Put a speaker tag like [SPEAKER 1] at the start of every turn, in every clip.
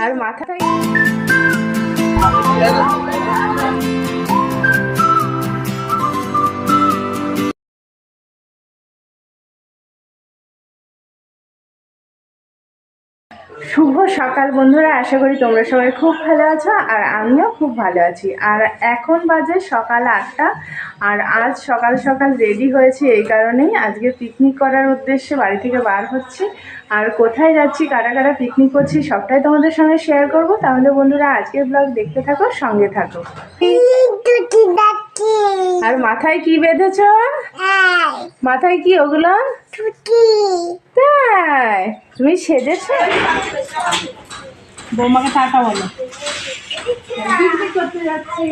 [SPEAKER 1] আর মাথায় শুভ সকাল বন্ধুরা, আশা করি তোমরা সবাই খুব ভালো আছো আর আমিও খুব ভালো আছি। আর এখন বাজে সকাল 8টা। আর আজ সকাল সকাল রেডি হয়েছি এই কারণেই, আজকে পিকনিক করার উদ্দেশ্যে বাড়ি থেকে বার হচ্ছি। আর কোথায় যাচ্ছি, কারা কারা পিকনিক করছি সবটাই তোমাদের সঙ্গে শেয়ার করব। তাহলে বন্ধুরা আজকের ব্লগ দেখতে থাকো, সঙ্গে থাকো। আর মাথায় কি বেঁধেছ? মাথায় কি ওগুলো? তাই তুমি সেজেছো? বৌমাকে টাটা বলো। পিকনিক করতে যাচ্ছি।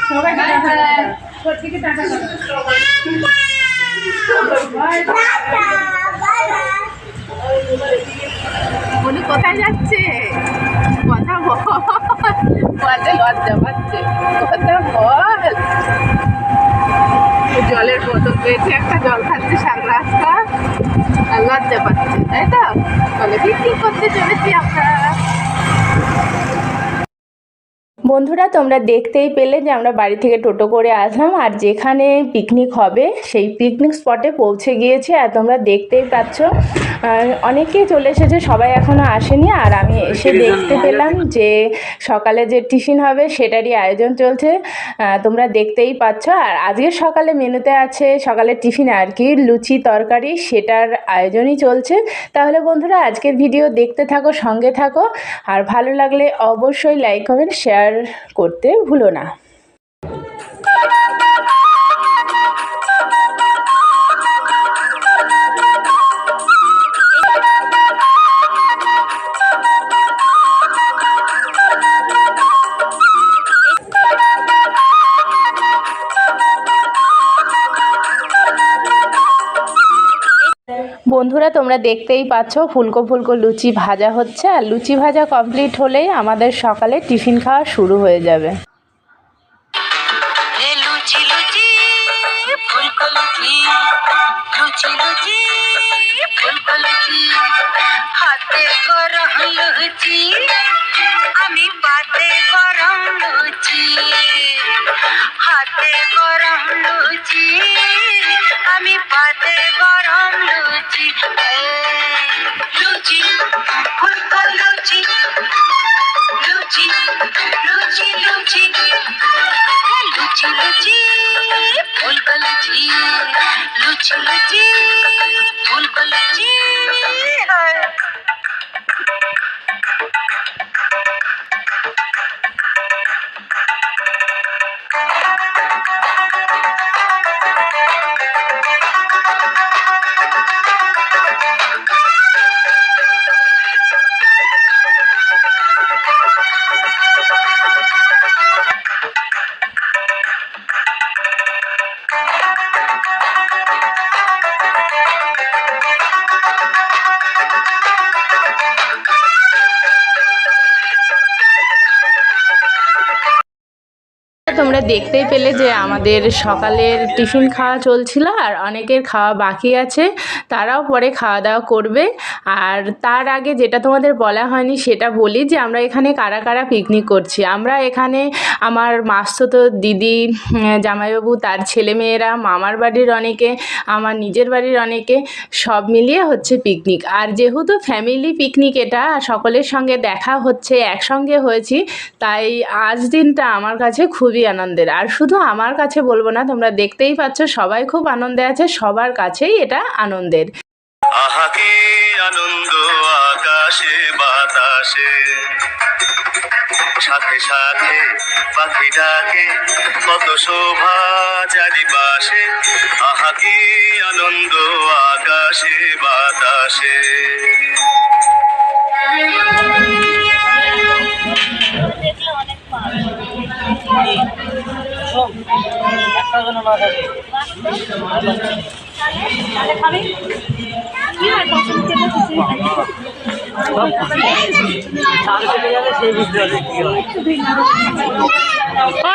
[SPEAKER 1] সবাইকে টাটা দাও। সত্যিকে টাটা দাও। বলি কোথায় যাচ্ছে? কথা বল, বলতে লজ্জা পাচ্ছে। কথা বল। জলের বোতল পেয়েছে একটা, জল খাচ্ছে সারা রাস্তা আর লজ্জা পাচ্ছে, তাই তো? বলে পিকনিক করতে চলেছি আমরা। বন্ধুরা তোমরা দেখতেই পেলে যে আমরা বাড়ি থেকে টোটো করে আসলাম আর যেখানে পিকনিক হবে সেই পিকনিক স্পটে পৌঁছে গিয়েছি। আর তোমরা দেখতেই পাচ্ছ অনেকেই চলে এসেছে, সবাই এখনও আসেনি। আর আমি এসে দেখতে পেলাম যে সকালে যে টিফিন হবে সেটারই আয়োজন চলছে, তোমরা দেখতেই পাচ্ছ। আর আজকের সকালে মেনুতে আছে সকালের টিফিন আর কি, লুচি তরকারি, সেটার আয়োজনই চলছে। তাহলে বন্ধুরা আজকের ভিডিও দেখতে থাকো, সঙ্গে থাকো। আর ভালো লাগলে অবশ্যই লাইক কমেন্ট শেয়ার করতে ভুলো না। বন্ধুরা তোমরা দেখতেই পাচ্ছ ফুলকো ফুলকো লুচি ভাজা হচ্ছে। আর লুচি ভাজা কমপ্লিট হলেই আমাদের সকালে টিফিন খাওয়া শুরু হয়ে যাবে।
[SPEAKER 2] আমি পাতে গরম লুচি, হাতে গরম লুচি, আমি পাতে গরম লুচি। লুচি ফুলকো লুচি, লুচি লুচি লুচি, লুচি লুচি ফুলকো লুচি, লুচি লুচি ফুলকো লুচি।
[SPEAKER 1] তোমরা দেখতেই পেলে যে আমাদের সকালের টিফিন খাওয়া চলছিল আর অনেকের খাওয়া বাকি আছে, তারাও পরে খাওয়া দাওয়া করবে। আর তার আগে যেটা তোমাদের বলা হয়নি সেটা বলি যে আমরা এখানে কারা কারা পিকনিক করছি। আমরা এখানে আমার মাসতো দিদি, জামাইবাবু, তার ছেলেমেয়েরা, মামার বাড়ির অনেকে, আমার নিজের বাড়ির অনেকে, সব মিলিয়ে হচ্ছে পিকনিক। আর যেহেতু ফ্যামিলি পিকনিক, এটা সকলের সঙ্গে দেখা হচ্ছে, একসঙ্গে হয়েছি, তাই আজ দিনটা আমার কাছে খুবই আনন্দের। আর শুধু আমার কাছে বলবো না, তোমরা দেখতেই পাচ্ছ সবাই খুব আনন্দে আছে, সবার কাছেই এটা আনন্দের।
[SPEAKER 3] আহা কি আনন্দ আকাশে বাতাসে, সাথে সাথে পাখি ডাকে, কত শোভা চারিপাশে। আহা কি আনন্দ আকাশে বাতাসে।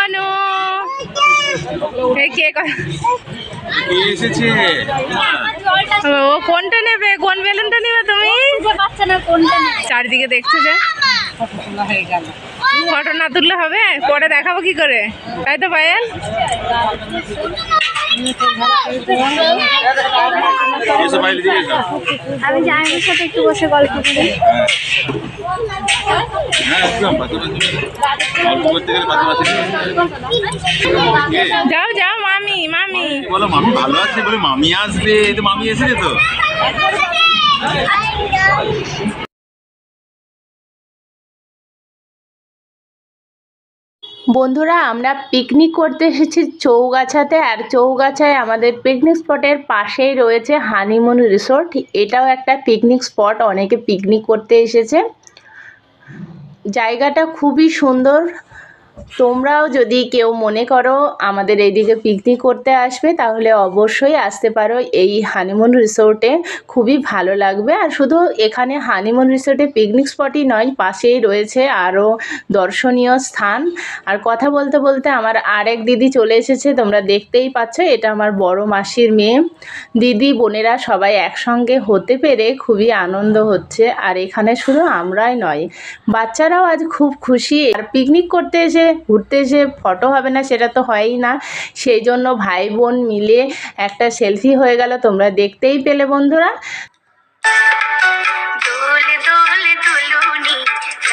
[SPEAKER 1] অনু এই কে
[SPEAKER 4] এসেছে
[SPEAKER 1] ও কোনটা নেবে, কোন বেলুনটা নেবে তুমি? চারিদিকে দেখছো যে ফটো না তুললে হবে, পরে দেখাবো কি করে, তাই তো পায়েল?
[SPEAKER 5] আমি জামাইয়ের সাথে একটু বসে গল্প করি।
[SPEAKER 1] যাও যাও মামি, মামি
[SPEAKER 4] বলো মামি ভালো আছে বলে, মামি আসবে, তো মামি এসেছে তো।
[SPEAKER 1] বন্ধুরা আমরা পিকনিক করতে এসেছি চৌগাছাতে, আর চৌগাছায় আমাদের পিকনিক স্পটের পাশেই রয়েছে হানিমুন রিসোর্ট। এটাও একটা পিকনিক স্পট, অনেকে পিকনিক করতে এসেছে। জায়গাটা খুবই সুন্দর। তোমরাও যদি কেউ মনে করো আমাদের এইদিকে পিকনিক করতে আসবে, তাহলে অবশ্যই আসতে পারো এই হানিমুন রিসোর্টে, খুবই ভালো লাগবে। আর শুধু এখানে হানিমুন রিসোর্টে পিকনিক স্পটই নয়, পাশেই রয়েছে আরও দর্শনীয় স্থান। আর কথা বলতে বলতে আমার আরেক দিদি চলে এসেছে, তোমরা দেখতেই পাচ্ছ, এটা আমার বড় মাসির মেয়ে। দিদি বোনেরা সবাই একসঙ্গে হতে পেরে খুবই আনন্দ হচ্ছে। আর এখানে শুধু আমরাই নয়, বাচ্চারাও আজ খুব খুশি। আর পিকনিক করতে এসে, ঘুরতে এসে ফটো হবে না সেটা তো হয়ই না, সেই জন্য ভাই বোন মিলে একটা সেলফি হয়ে গেল, তোমরা দেখতেই পেলে বন্ধুরা।
[SPEAKER 2] দোল দোল দুলুনি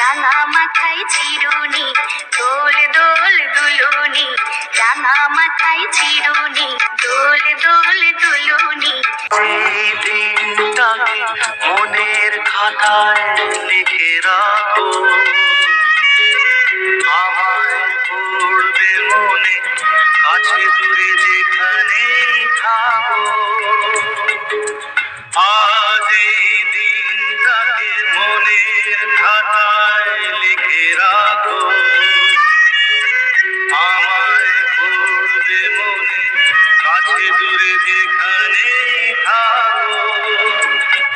[SPEAKER 2] রাঙা মাথায় চিরুনি, দোল দোল দুলুনি রাঙা মাথায় চিরুনি, দোল দোল দুলুনি।
[SPEAKER 3] সেই দিনটাকে মনের খাতায় লিখে রাখো, আমায় পড়বে মনে, কাছে দূরে যেখানেই থাকো। আজ এই দিনটাকে মনের খাতায় লিখে রাখো, আমায় পড়বে মনে, কাছে দূরে যেখানেই থাকো।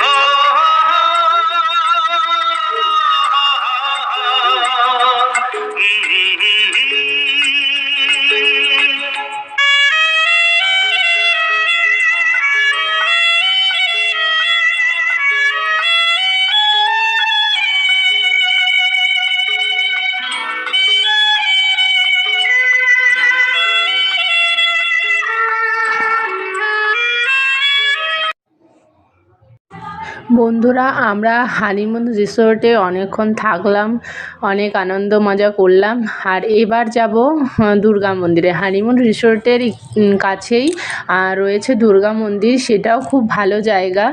[SPEAKER 3] ও
[SPEAKER 1] বন্ধুরা আমরা হানিমুন রিসোর্টে অনেকক্ষণ থাকলাম, অনেক আনন্দ মজা করলাম। আর এবার যাব দুর্গা মন্দিরে। হানিমুন রিসোর্টের কাছেই রয়েছে দুর্গা মন্দির, সেটাও খুব ভালো জায়গা,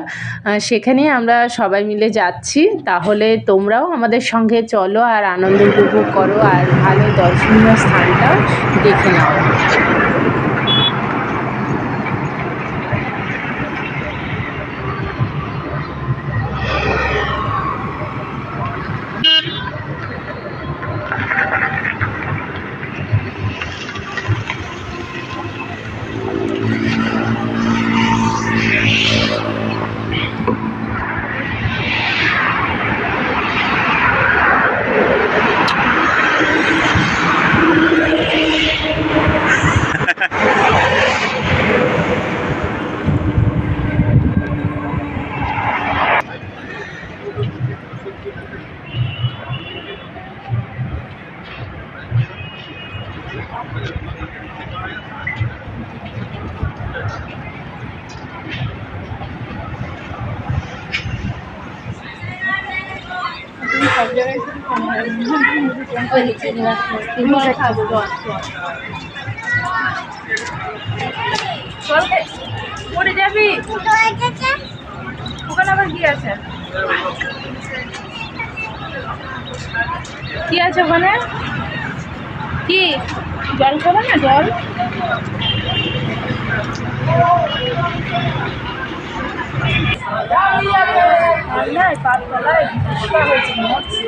[SPEAKER 1] সেখানে আমরা সবাই মিলে যাচ্ছি। তাহলে তোমরাও আমাদের সঙ্গে চলো আর আনন্দ উপভোগ করো, আর ভালো দর্শনীয় স্থানটাও দেখে নাও। পড়ে যাবি, ওখানে আবার কি আছে? কি আছে ওখানে? কি জল খাবে না? জল পাততলায় হয়েছে, মরছে।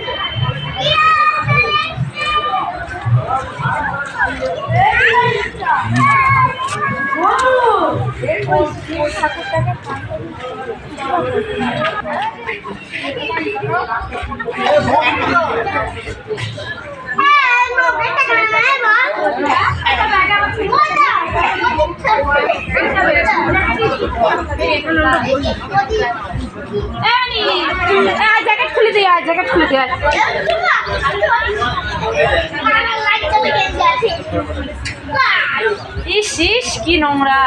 [SPEAKER 1] ঠাকুরটাকে
[SPEAKER 5] জ্যাকেট খুলে দিয়ে আয়, জ্যাকেট খুলে দিয়ে আয়। ইস ইস কি নোংরা।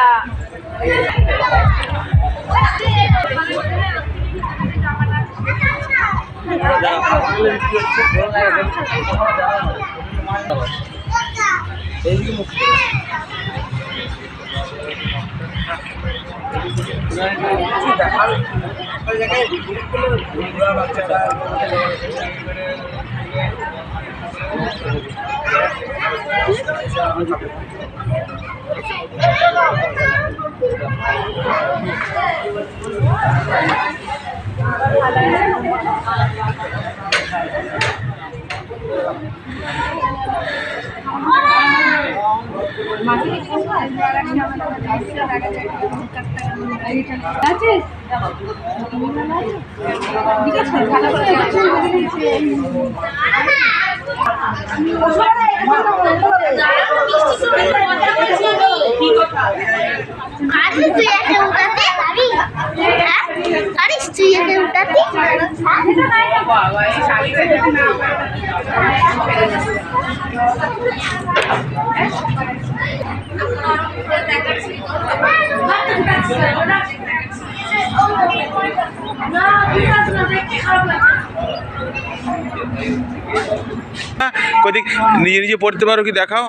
[SPEAKER 4] কদিক নিজে নিজে পড়তে পারো কি দেখাও,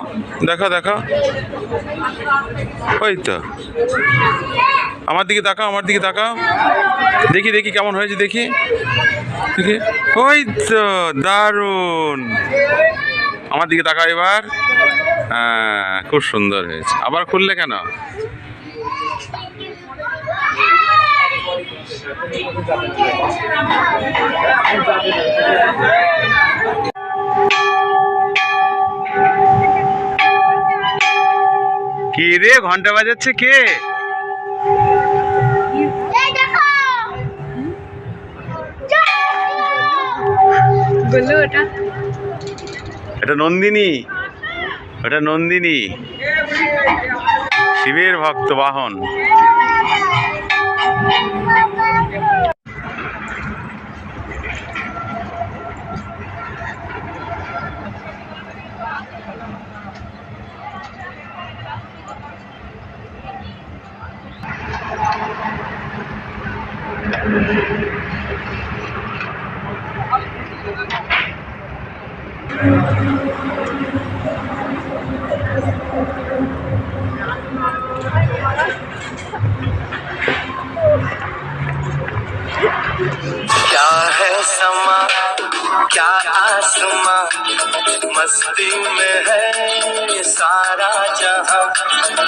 [SPEAKER 4] দেখাও দেখাও। ওই তো আমার দিকে তাকাও, আমার দিকে তাকাও, দেখি দেখি কেমন হয়েছে দেখি দেখি। ওই তো দারুণ, আমার দিকে তাকাও এবার। হ্যাঁ খুব সুন্দর হয়েছে। আবার খুললে কেন? কি রে ঘন্টা বাজাচ্ছে কে? এটা নন্দিনী, এটা নন্দিনী, শিবের ভক্ত বাহন।
[SPEAKER 3] क्या है समा, क्या आसमां, मस्ती में है ये सारा जहां,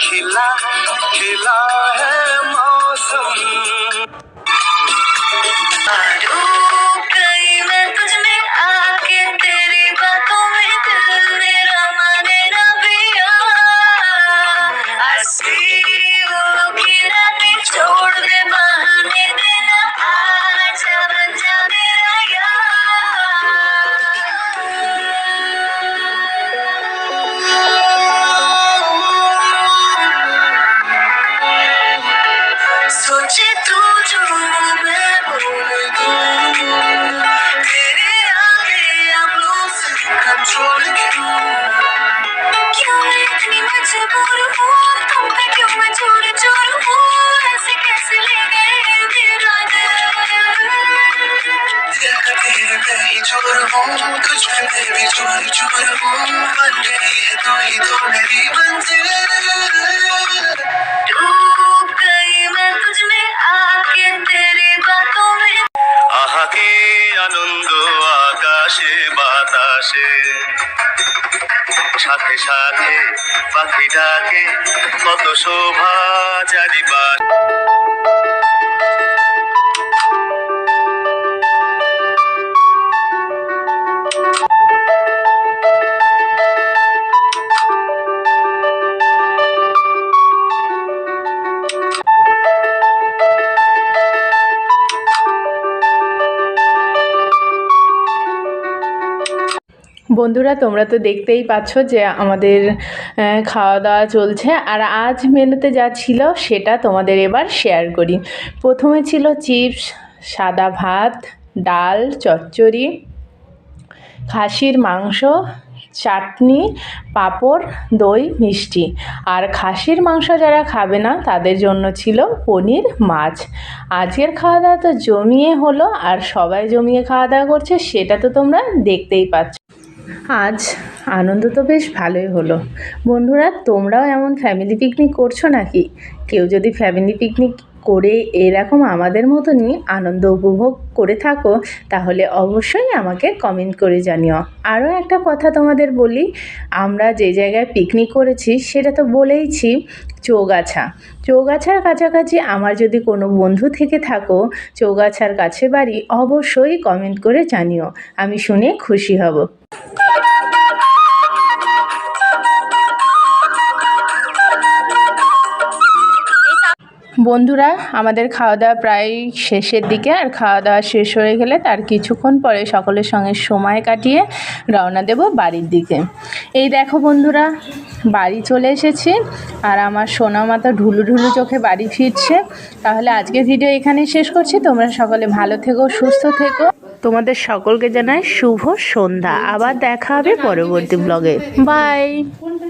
[SPEAKER 3] खिला खिला है मौसम। डूब गई मैं तुझ में आके, तेरी बातों में दिल मेरा माने ना पिया। I see you looking at me, छोड़ दे बहाने देना, आजा बन जा मेरा यार। सोचे तू जो मैं बोल दूं, तेरे आगे I'm losing control क्यों? क्यों मैं इतनी मजबूर हूँ, तुम पे क्यों मैं चोर चोर हूँ, ऐसे कैसे ले गए मेरा दिल का तेरे पे ही चोर हूँ, तुझ पे मैं भी चोर चोर हूँ, बन गई है तो मेरी मंजिल। डूब गई मैं तुझ में आके, तेरी बातों में आहा के आनंद आकाशे বাতাসে, সাথে সাথে পাখি ডাকে, কত শোভা চারিপাশ।
[SPEAKER 1] বন্ধুরা তোমরা তো দেখতেই পাচ্ছ যে আমাদের খাওয়া দাওয়া চলছে, আর আজ মেনুতে যা ছিল সেটা তোমাদের এবার শেয়ার করি। প্রথমে ছিল চিপস, সাদা ভাত, ডাল, চচ্চড়ি, খাসির মাংস, চাটনি, পাঁপড়, দই, মিষ্টি। আর খাসির মাংস যারা খাবে না তাদের জন্য ছিল পনির, মাছ। আজকের খাওয়া দাওয়া তো জমিয়ে হলো, আর সবাই জমিয়ে খাওয়া দাওয়া করছে সেটা তো তোমরা দেখতেই পাচ্ছ। আজ আনন্দ তো বেশ ভালোই হলো। বন্ধুরা তোমরাও এমন ফ্যামিলি পিকনিক করছো নাকি? কেউ যদি ফ্যামিলি পিকনিক করে এরকম আমাদের মতনই আনন্দ উপভোগ করে থাকো তাহলে অবশ্যই আমাকে কমেন্ট করে জানিও। আরও একটা কথা তোমাদের বলি, আমরা যে জায়গায় পিকনিক করেছি সেটা তো বলেইছি, চৌগাছার কাছাকাছি আমার যদি কোনো বন্ধু থেকে থাকো চৌগাছার কাছে বাড়ি, অবশ্যই কমেন্ট করে জানিও, আমি শুনে খুশি হব। বন্ধুরা আমাদের খাওয়া দাওয়া প্রায় শেষের দিকে, আর খাওয়া দাওয়া শেষ হয়ে গেলে তার কিছুক্ষণ পরে সকলের সঙ্গে সময় কাটিয়ে রওনা দেব বাড়ির দিকে। এই দেখো বন্ধুরা বাড়ি চলে এসেছি, আর আমার সোনা মাতা ঢুলু ঢুলু চোখে বাড়ি ফিরছে। তাহলে আজকের ভিডিও এখানেই শেষ করছি। তোমরা সকলে ভালো থেকো, সুস্থ থেকো। তোমাদের সকলকে জানাই শুভ সন্ধ্যা। আবার দেখা হবে পরবর্তী ব্লগে। বাই।